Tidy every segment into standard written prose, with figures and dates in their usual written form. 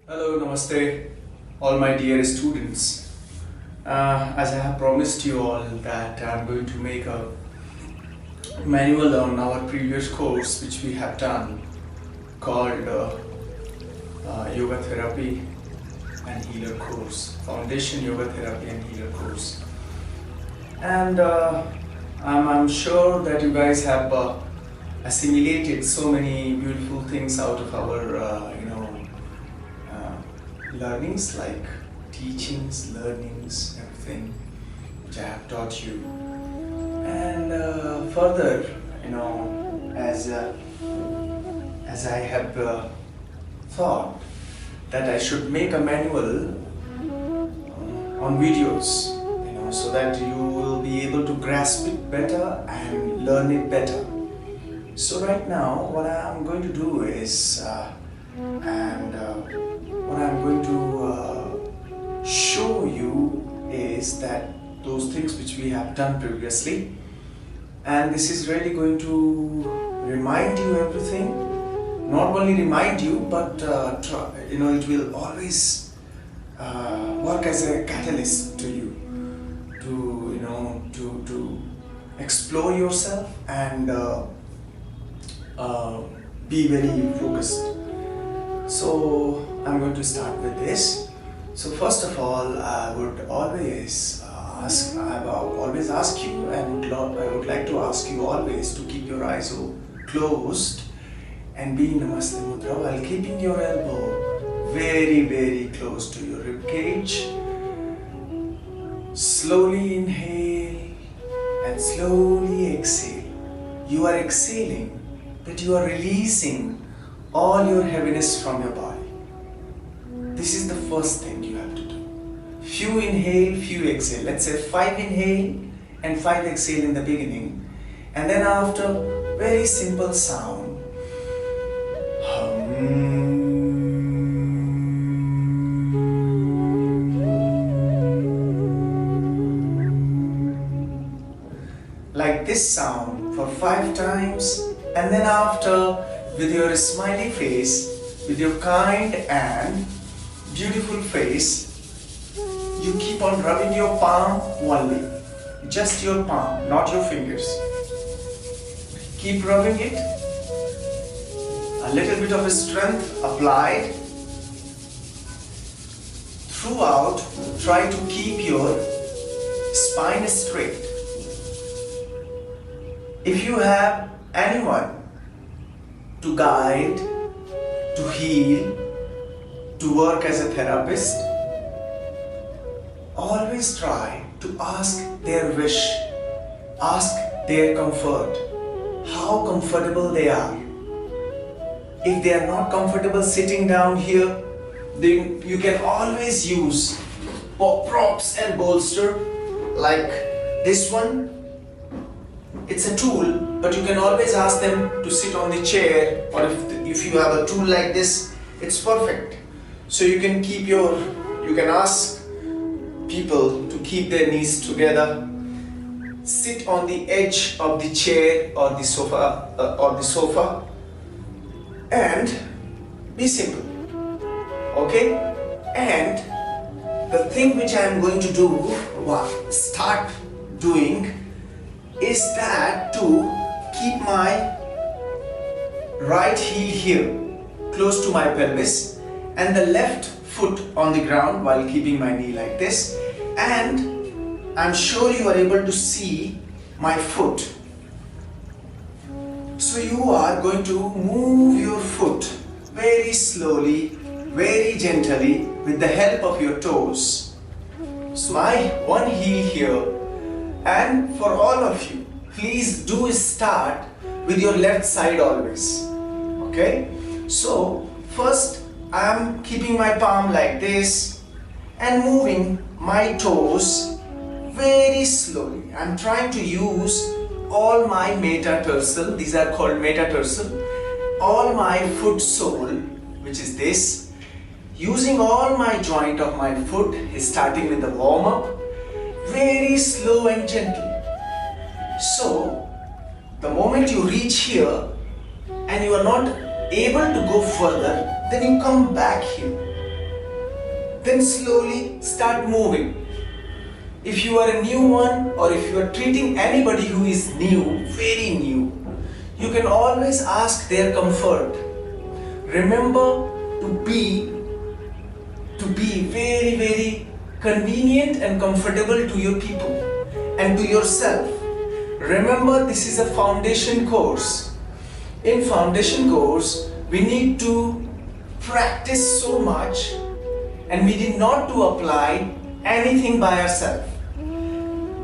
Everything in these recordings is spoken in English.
Hello, namaste, all my dear students. As I have promised you all that I'm going to make a manual on our previous course which we have done called Yoga Therapy and Healer course, Foundation Yoga Therapy and Healer course. And I'm sure that you guys have assimilated so many beautiful things out of our learnings, like teachings, learnings, everything which I have taught you. And further, as I have thought that I should make a manual on videos, so that you will be able to grasp it better and learn it better. So right now, what I'm going to do is, what I'm going to show you is that those things which we have done previously, and this is really going to remind you everything. Not only remind you, but it will always work as a catalyst to you to explore yourself and be very focused. So I'm going to start with this. So first of all, I would always ask you, and I would like to ask you always to keep your eyes closed and be in Namaste Mudra while keeping your elbow very, very close to your rib cage. Slowly inhale and slowly exhale. You are exhaling, but you are releasing all your heaviness from your body. This is the first thing you have to do. Few inhale, few exhale. Let's say 5 inhale and 5 exhale in the beginning. And then after, very simple sound. Like this sound for 5 times, and then after, with your smiley face, with your kind and beautiful face, you keep on rubbing your palm only. Just your palm, not your fingers. Keep rubbing it. A little bit of strength applied. Throughout, try to keep your spine straight. If you have anyone to guide, to heal, to work as a therapist, always try to ask their wish, ask their comfort, how comfortable they are. If they are not comfortable sitting down here, then you can always use props and bolster like this one. It's a tool, but you can always ask them to sit on the chair, or if you have a tool like this, it's perfect. So you can ask people to keep their knees together, sit on the edge of the chair or the sofa, and be simple. Okay? And the thing which I am going to do, start doing, is that to keep my right heel here close to my pelvis and the left foot on the ground while keeping my knee like this, and I'm sure you are able to see my foot. So you are going to move your foot very slowly, very gently with the help of your toes. So my one heel here. And for all of you, please do start with your left side always. Okay? So first I am keeping my palm like this and moving my toes very slowly. I am trying to use all my metatarsal, these are called metatarsal, all my foot sole, which is this, using all my joint of my foot, starting with the warm up, very slow and gentle. So the moment you reach here and you are not able to go further, then you come back here. then slowly start moving. If you are a new one, or if you are treating anybody who is new, very new, you can always ask their comfort. Remember to be very, very convenient and comfortable to your people and to yourself. Remember, this is a foundation course. In foundation course, we need to practice so much, and we need not to apply anything by ourselves.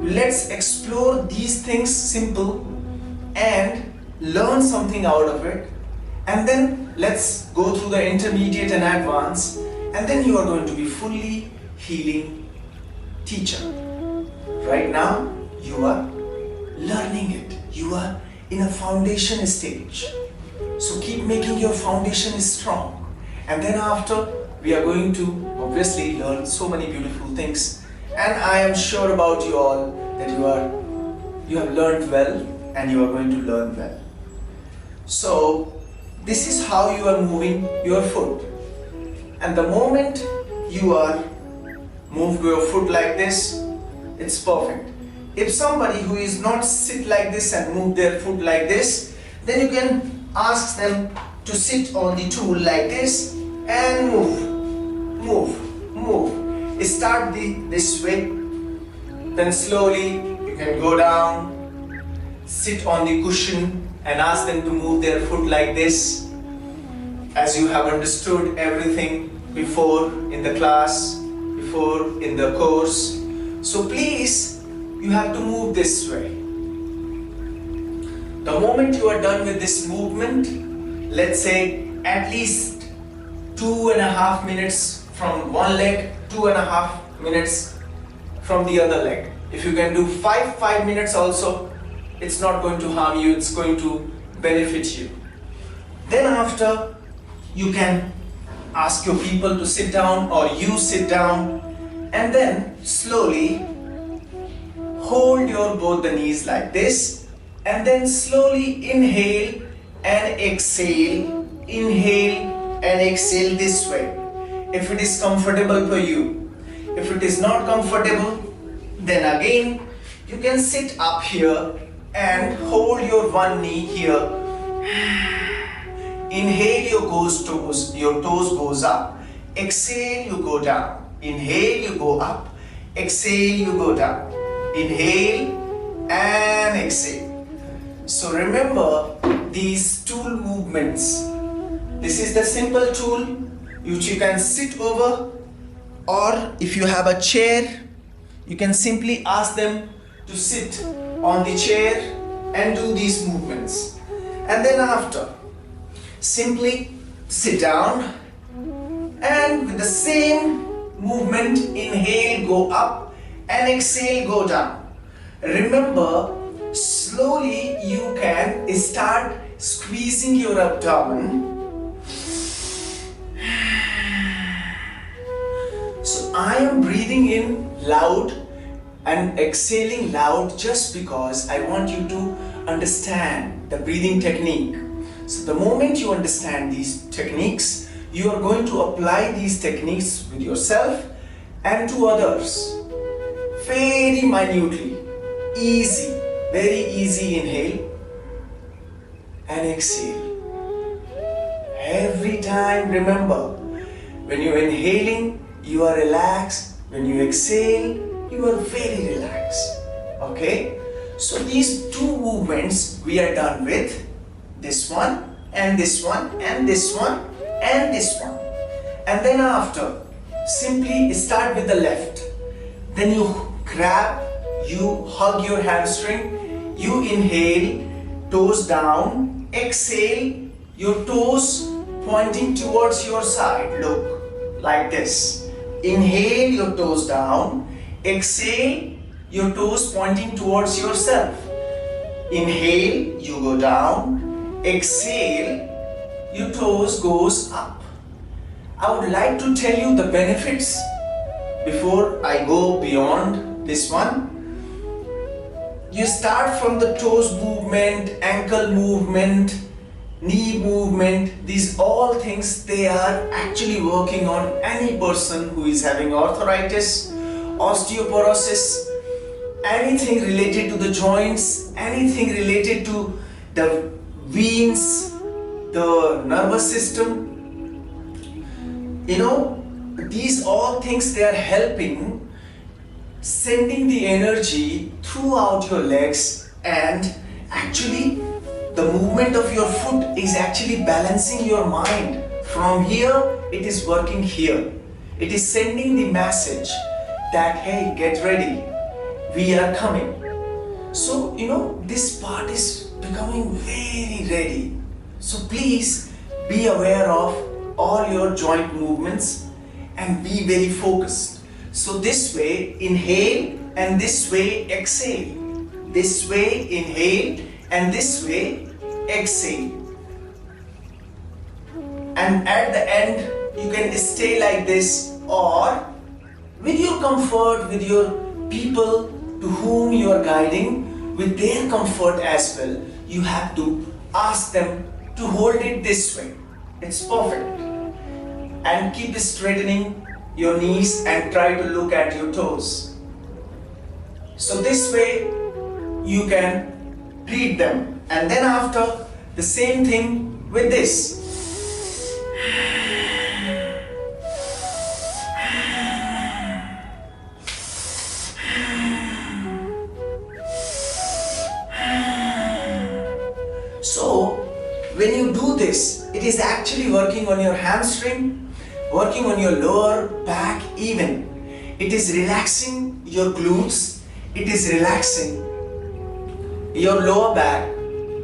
Let's explore these things simple and learn something out of it, and then let's go through the intermediate and advanced, and then you are going to be fully healing teacher. Right now you are learning it. You are in a foundation stage. So keep making your foundation strong, and then after we are going to obviously learn so many beautiful things, and I am sure about you all that you have learned well and you are going to learn well. So this is how you are moving your foot, and the moment you are move your foot like this, it's perfect. If somebody who is not sit like this and move their foot like this, then you can ask them to sit on the tool like this and move. Start this way, then slowly you can go down, sit on the cushion and ask them to move their foot like this. As you have understood everything before in the class, before in the course, so please, you have to move this way. The moment you are done with this movement, let's say at least 2.5 minutes from one leg, 2.5 minutes from the other leg. If you can do 5 minutes also, it's not going to harm you, it's going to benefit you. Then after, you can ask your people to sit down, or you sit down, and then slowly hold your both the knees like this, and then slowly inhale and exhale, inhale and exhale this way. If it is comfortable for you. If it is not comfortable, then again you can sit up here and hold your one knee here. Inhale, your toes goes up. Exhale, you go down. Inhale, you go up. Exhale, you go down. Inhale and exhale. So remember these tool movements. This is the simple tool which you can sit over, or if you have a chair, you can simply ask them to sit on the chair and do these movements. And then after, simply sit down and with the same movement, inhale, go up, and exhale, go down. Remember, slowly you can start squeezing your abdomen. So I am breathing in loud and exhaling loud just because I want you to understand the breathing technique. So the moment you understand these techniques, you are going to apply these techniques with yourself and to others. Very minutely, easy, very easy. Inhale and exhale. Every time remember, when you are inhaling, you are relaxed. When you exhale, you are very relaxed. Okay? So these two movements we are done with. This one and this one and this one and this one. And then after, simply start with the left. Then you grab, you hug your hamstring, you inhale, toes down, exhale, your toes pointing towards your side. Look, like this. Inhale, your toes down, exhale, your toes pointing towards yourself. Inhale, you go down, exhale, your toes goes up. I would like to tell you the benefits before I go beyond this one. You start from the toes movement, ankle movement, knee movement, these all things, they are actually working on any person who is having arthritis, osteoporosis, anything related to the joints, anything related to the veins, the nervous system. These all things, they are helping, sending the energy throughout your legs, and actually the movement of your foot is actually balancing your mind. From here, it is working here. It is sending the message that, hey, get ready, we are coming. So, this part is becoming very ready. So please be aware of all your joint movements and be very focused. So this way, inhale, and this way, exhale. This way, inhale, and this way, exhale. And at the end, you can stay like this, or with your comfort, with your people to whom you are guiding, with their comfort as well, you have to ask them to hold it this way. It's perfect. And keep straightening your knees and try to look at your toes. So this way you can read them. And then after, the same thing with this. So when you do this, it is actually working on your hamstring, working on your lower back even. It is relaxing your glutes, it is relaxing your lower back,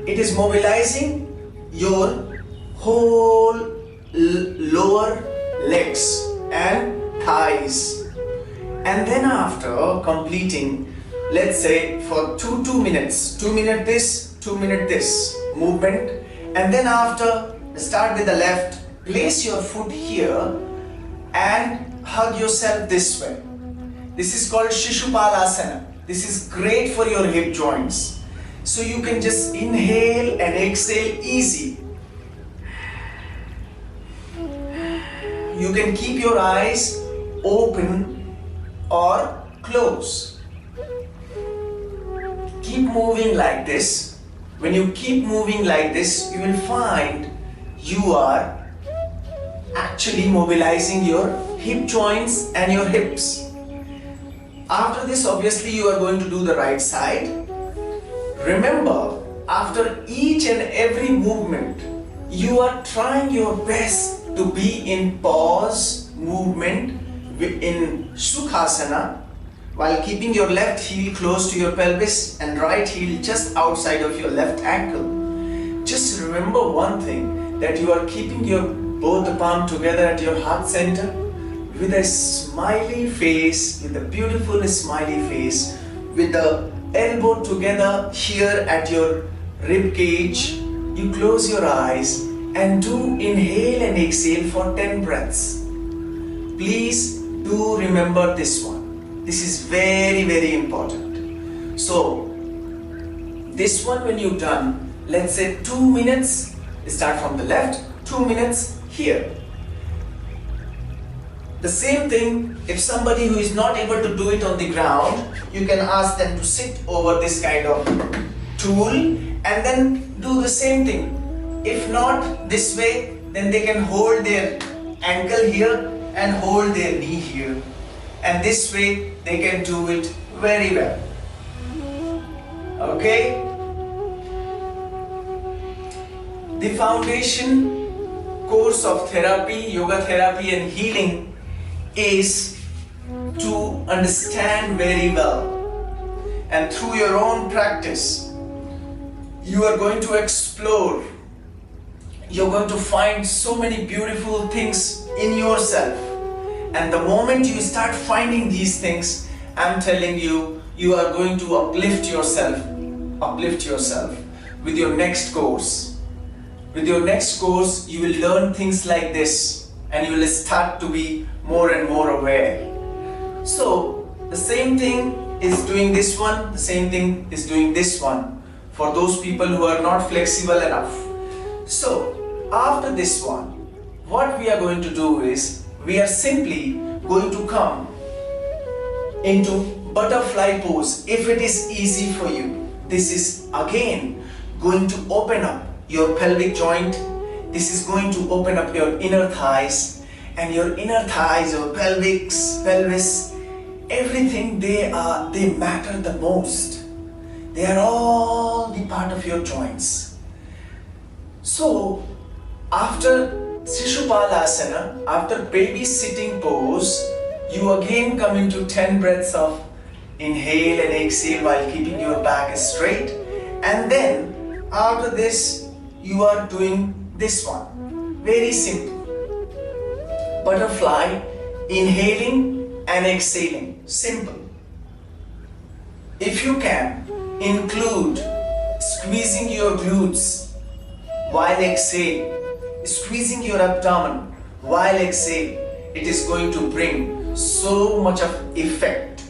it is mobilizing your whole lower legs and thighs. And then after completing, let's say for 2 minutes, 2 minutes this, 2 minutes this movement, and then after, start with the left, place your foot here and hug yourself this way. This is called Shishupalasana. This is great for your hip joints. So you can just inhale and exhale easy. You can keep your eyes open or closed. Keep moving like this. When you keep moving like this, you will find you are actually mobilizing your hip joints and your hips. After this, obviously you are going to do the right side. Remember, after each and every movement, you are trying your best to be in pause movement in Sukhasana, while keeping your left heel close to your pelvis and right heel just outside of your left ankle. Just remember one thing, that you are keeping your both the palm together at your heart center with a smiley face, with a beautiful smiley face, with the elbow together here at your rib cage. You close your eyes and do inhale and exhale for 10 breaths. Please do remember this one. This is very, very important. So, this one when you've done, let's say 2 minutes, start from the left, 2 minutes here. The same thing, if somebody who is not able to do it on the ground, you can ask them to sit over this kind of tool and then do the same thing. If not this way, then they can hold their ankle here and hold their knee here. And this way they can do it very well. Okay? The foundation course of therapy, yoga therapy and healing is to understand very well. And through your own practice, you are going to explore. You're going to find so many beautiful things in yourself. And the moment you start finding these things, I'm telling you, you are going to uplift yourself with your next course. With your next course, you will learn things like this and you will start to be more and more aware. So, the same thing is doing this one, the same thing is doing this one for those people who are not flexible enough. So after this one, what we are going to do is we are simply going to come into butterfly pose. If it is easy for you, this is again going to open up your pelvic joint. This is going to open up your inner thighs, and your inner thighs, your pelvis, everything, they matter the most. They are all the part of your joints. So after Sishupalasana, after baby sitting pose, you again come into 10 breaths of inhale and exhale while keeping your back straight. And then after this, you are doing this one. Very simple. Butterfly, inhaling and exhaling. Simple. If you can, include squeezing your glutes while exhaling, squeezing your abdomen while exhaling. It is going to bring so much of effect.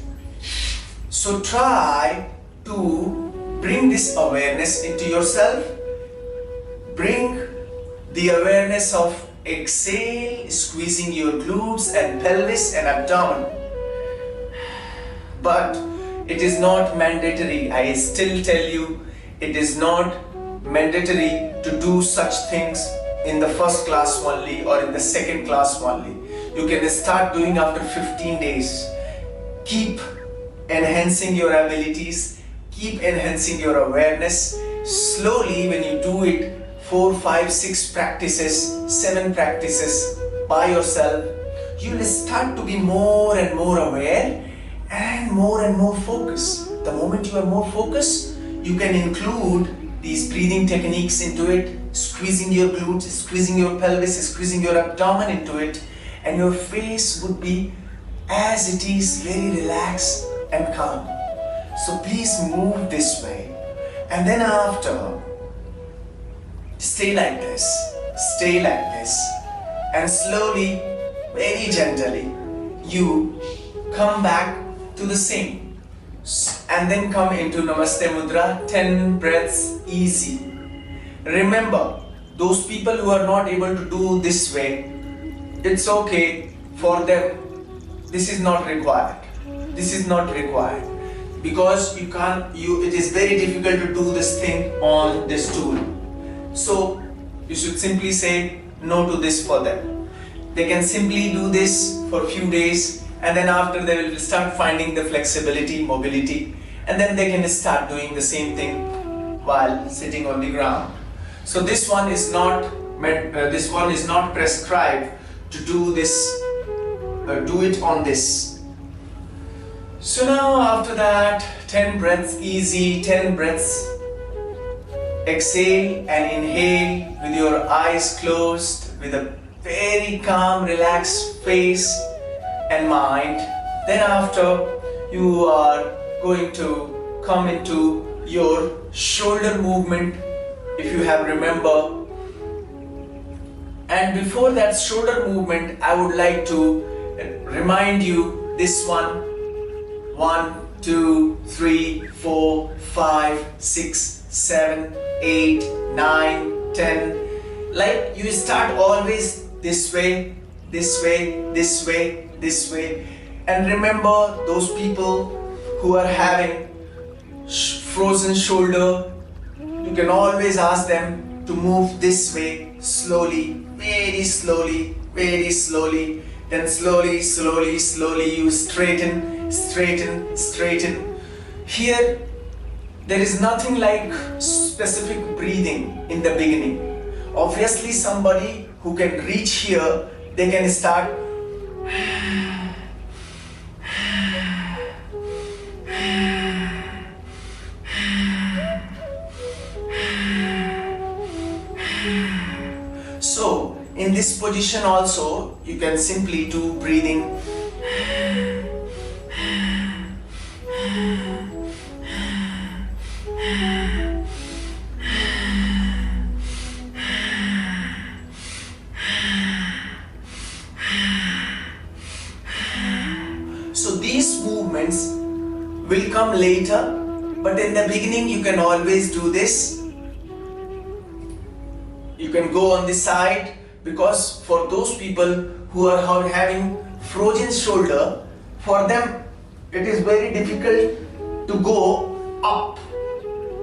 So try to bring this awareness into yourself. Bring the awareness of exhale, squeezing your glutes and pelvis and abdomen. But it is not mandatory. I still tell you, it is not mandatory to do such things in the first class only or in the second class only. You can start doing after 15 days. Keep enhancing your abilities, keep enhancing your awareness. Slowly, when you do it 4, 5, 6 practices, 7 practices by yourself, you will start to be more and more aware and more focused. The moment you are more focused, you can include these breathing techniques into it, squeezing your glutes, squeezing your pelvis, squeezing your abdomen into it, and your face would be as it is, very relaxed and calm. So please move this way, and then after, stay like this, and slowly, very gently, you come back to the same, and then come into Namaste Mudra, 10 breaths easy. Remember, those people who are not able to do this way, it's okay for them. This is not required. Because it is very difficult to do this thing on this stool. So you should simply say no to this for them. They can simply do this for a few days, and then after they will start finding the flexibility, mobility, and then they can start doing the same thing while sitting on the ground. So this one is not prescribed to do this. Do it on this. So now after that, 10 breaths easy, 10 breaths. Exhale and inhale with your eyes closed, with a very calm, relaxed face and mind. Then after, you are going to come into your shoulder movement, if you have remember. And before that shoulder movement, I would like to remind you this one. 1, 2, 3, 4, 5, 6, 7, 8, 9, 10. Like you start always this way, this way, this way, this way. And remember those people who are having frozen shoulder, you can always ask them to move this way, slowly, very slowly, very slowly. Then slowly, slowly, slowly you straighten, straighten, straighten. Here, there is nothing like specific breathing in the beginning. Obviously, somebody who can reach here, they can start. So, in this position also, you can simply do breathing. So these movements will come later, but in the beginning you can always do this. You can go on this side, because for those people who are having frozen shoulder, for them it is very difficult to go up.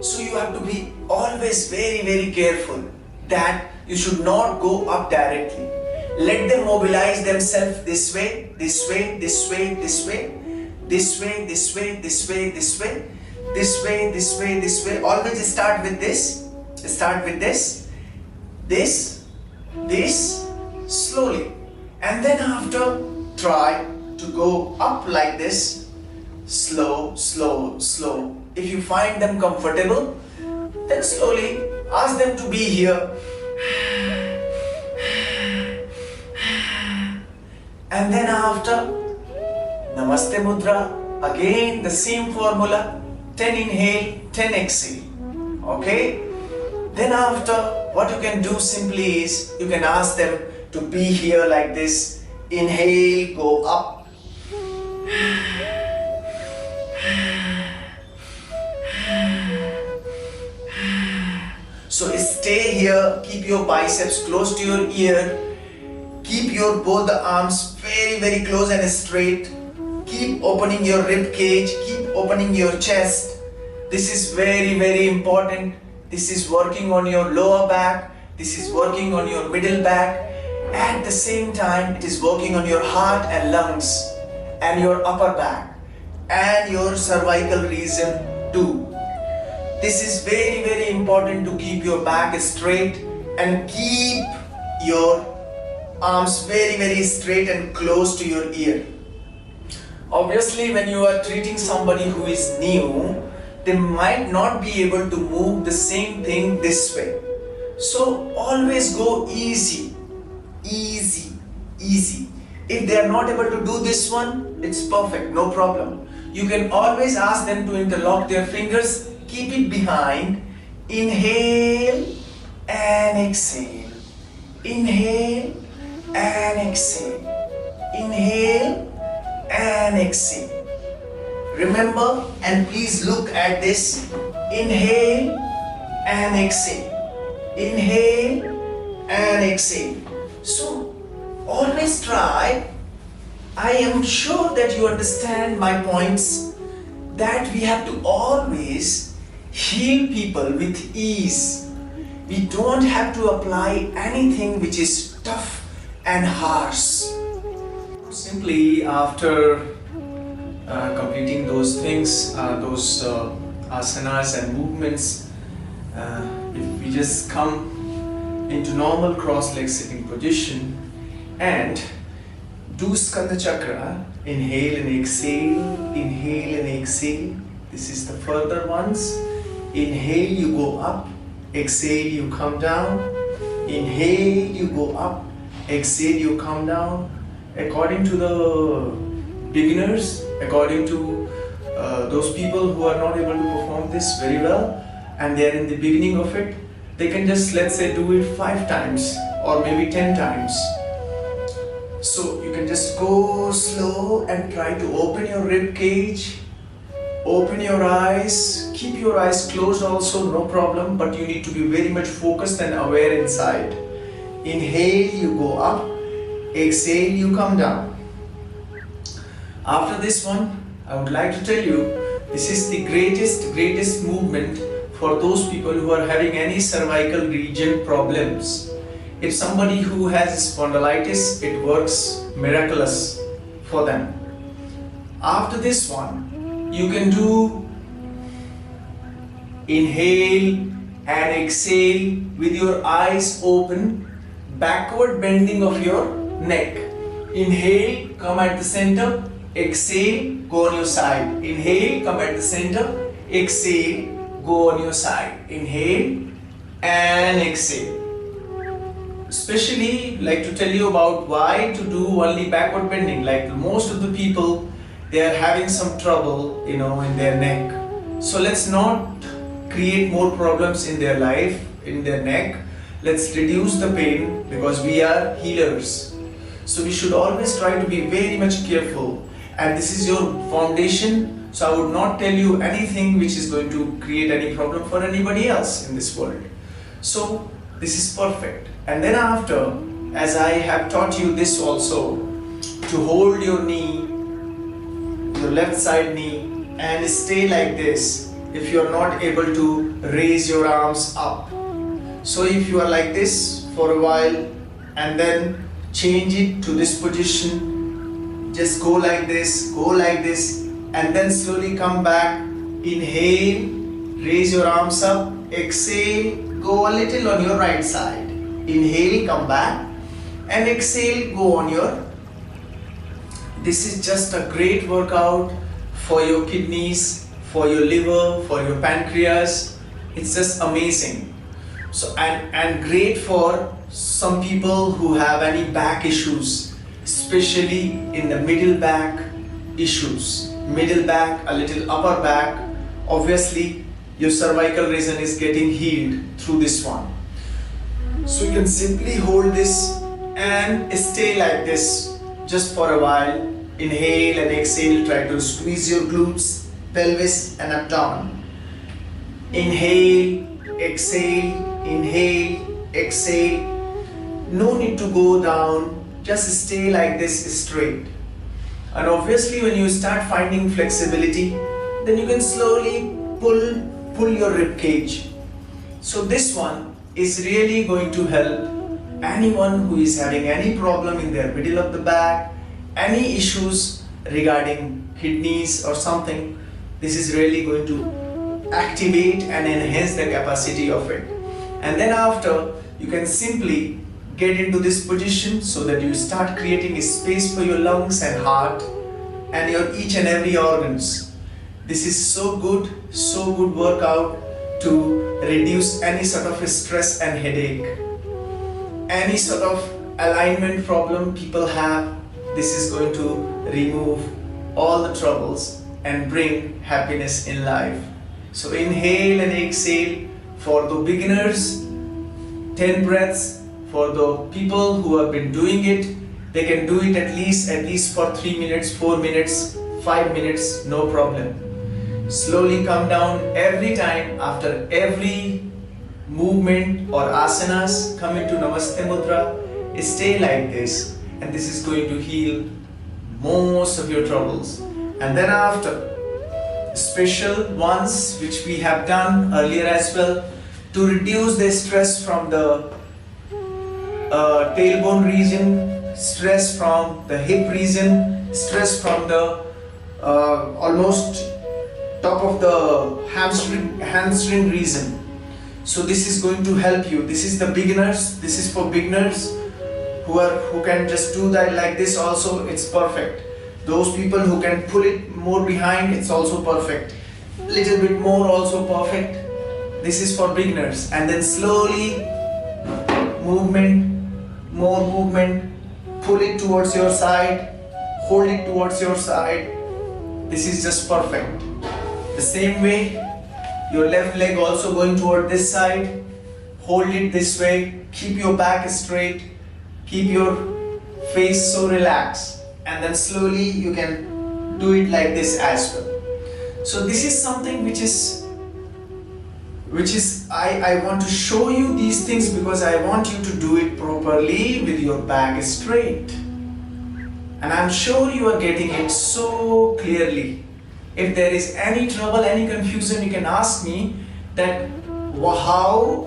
So you have to be always very careful that you should not go up directly. Let them mobilize themselves this way, this way, this way, this way, this way, this way, this way, this way, this way, this way, this way. Always start with this. Start with this, this, slowly. And then after, try to go up like this, slow, slow, slow. If you find them comfortable, then slowly ask them to be here. And then after, Namaste Mudra, again the same formula, 10 inhale, 10 exhale. Okay? Then after, what you can do simply is, you can ask them to be here like this. Inhale, go up. So stay here, keep your biceps close to your ear. Keep your both the arms very close and straight. Keep opening your rib cage, keep opening your chest. This is very important. This is working on your lower back. This is working on your middle back. At the same time, it is working on your heart and lungs and your upper back and your cervical region too. This is very important to keep your back straight and keep your arms very straight and close to your ear. Obviously, when you are treating somebody who is new, they might not be able to move the same thing this way. So always go easy. If they are not able to do this one, it's perfect, no problem. You can always ask them to interlock their fingers, keep it behind. Inhale and exhale. Inhale and exhale. Inhale and exhale. Remember, and please look at this. Inhale and exhale. Inhale and exhale. So always try. I am sure that you understand my points, that we have to always heal people with ease. We don't have to apply anything which is tough and harsh. Simply after completing those things, those asanas and movements, if we just come into normal cross-leg sitting position and do Skanda Chakra, inhale and exhale, inhale and exhale. This is the further ones. Inhale, you go up, exhale, you come down. Inhale, you go up, exhale, you come down. According to the beginners, according to those people who are not able to perform this very well and they are in the beginning of it, they can just, let's say, do it 5 times or maybe 10 times. So you can just go slow and try to open your rib cage, open your eyes, keep your eyes closed also, no problem, but you need to be very much focused and aware inside. Inhale, you go up, exhale, you come down. After this one, I would like to tell you, this is the greatest movement for those people who are having any cervical region problems. If somebody who has spondylitis, it works miraculous for them. After this one, you can do inhale and exhale with your eyes open, backward bending of your neck. Inhale, come at the center, exhale, go on your side. Inhale, come at the center, exhale, go on your side. Inhale and exhale. Especially like to tell you about why to do only backward bending. Like most of the people, they are having some trouble, in their neck. So let's not create more problems in their life, in their neck. Let's reduce the pain, because we are healers. So we should always try to be very much careful. And this is your foundation. So I would not tell you anything which is going to create any problem for anybody else in this world. So This is perfect. And then after, as I have taught you this also, to hold your knee, your left side knee, and stay like this if you are not able to raise your arms up. So if you are like this for a while and then change it to this position, just go like this, and then slowly come back. Inhale, raise your arms up, exhale, go a little on your right side. Inhale, come back, and exhale, go on your. This is just a great workout for your kidneys, for your liver, for your pancreas. It's just amazing. So and great for some people who have any back issues, especially in the middle back issues. Middle back, a little upper back. Obviously, your cervical region is getting healed through this one. So you can simply hold this and stay like this just for a while. Inhale and exhale, try to squeeze your glutes, pelvis and abdomen. Inhale, exhale, inhale, exhale. No need to go down, just stay like this straight. And obviously when you start finding flexibility, then you can slowly pull your rib cage. So this one is really going to help anyone who is having any problem in their middle of the back, any issues regarding kidneys or something. This is really going to activate and enhance the capacity of it. And then after, you can simply get into this position so that you start creating a space for your lungs and heart and your each and every organs. This is so good workout to reduce any sort of stress and headache, any sort of alignment problem people have. This is going to remove all the troubles and bring happiness in life. So inhale and exhale for the beginners, 10 breaths. For the people who have been doing it, they can do it at least for 3 minutes, 4 minutes, 5 minutes, no problem. Slowly come down every time after every movement or asanas. Come into Namaste Mudra, stay like this, and this is going to heal most of your troubles. And then after, special ones which we have done earlier as well, to reduce the stress from the tailbone region, stress from the hip region, stress from the almost top of the hamstring region. So this is going to help you. This is the beginners. This is for beginners who can just do that like this also. It's perfect. Those people who can pull it more behind, it's also perfect. Little bit more, also perfect. This is for beginners. And then slowly movement, more movement, pull it towards your side, hold it towards your side. This is just perfect. The same way, your left leg also going toward this side, hold it this way, keep your back straight, keep your face so relaxed, and then slowly you can do it like this as well. So this is something which is I want to show you these things because I want you to do it properly with your back straight. And I'm sure you are getting it so clearly. If there is any trouble, any confusion, you can ask me that how,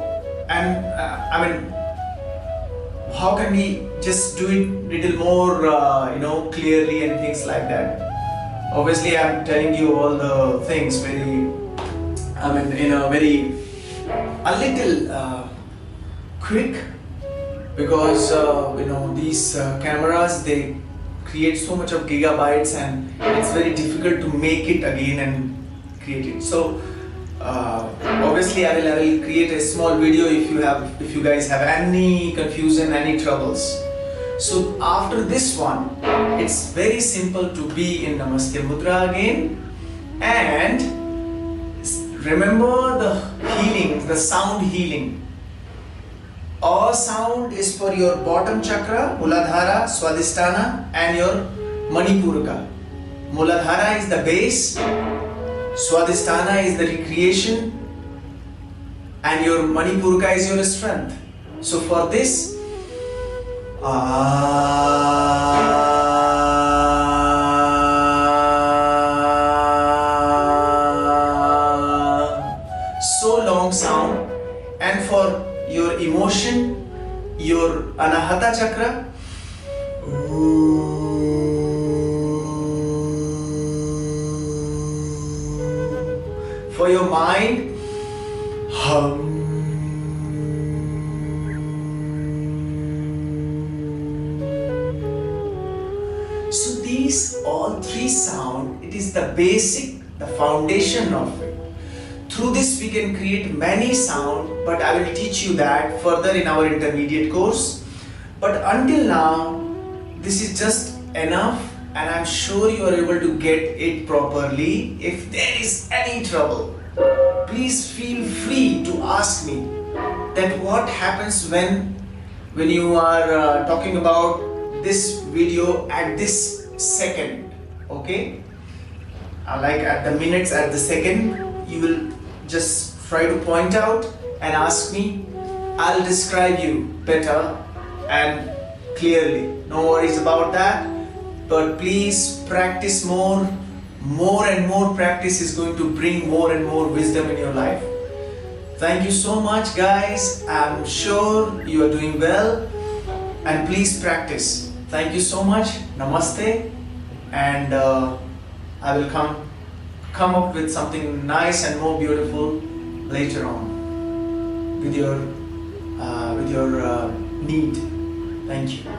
and how can we just do it little more clearly and things like that. Obviously I'm telling you all the things a little quick, because these cameras, they create so much of gigabytes and it's very difficult to make it again and create it. So obviously I will create a small video if you guys have any confusion, any troubles. So after this one, it's very simple to be in Namaste Mudra again, and remember the healing, the sound healing. All sound is for your bottom chakra, Muladhara, Swadhisthana, and your Manipuraka. Muladhara is the base, Swadhisthana is the recreation, and your Manipuraka is your strength. So for this, so long sound, and for your emotion, your Anahata chakra, for your mind, hum. So these all three sound, it is the basic, the foundation of it. Through this we can create many sound, but I will teach you that further in our intermediate course. But until now, this is just enough, and I'm sure you are able to get it properly. If there is any trouble, please feel free to ask me that what happens when you are talking about this video at this second, okay? Like at the minutes, at the second, you will just try to point out and ask me. I'll describe you better and clearly. No worries about that. But please practice more. More and more practice is going to bring more and more wisdom in your life. Thank you so much, guys. I'm sure you are doing well, and please practice. Thank you so much. Namaste, and I will come up with something nice and more beautiful later on with your need. Thank you.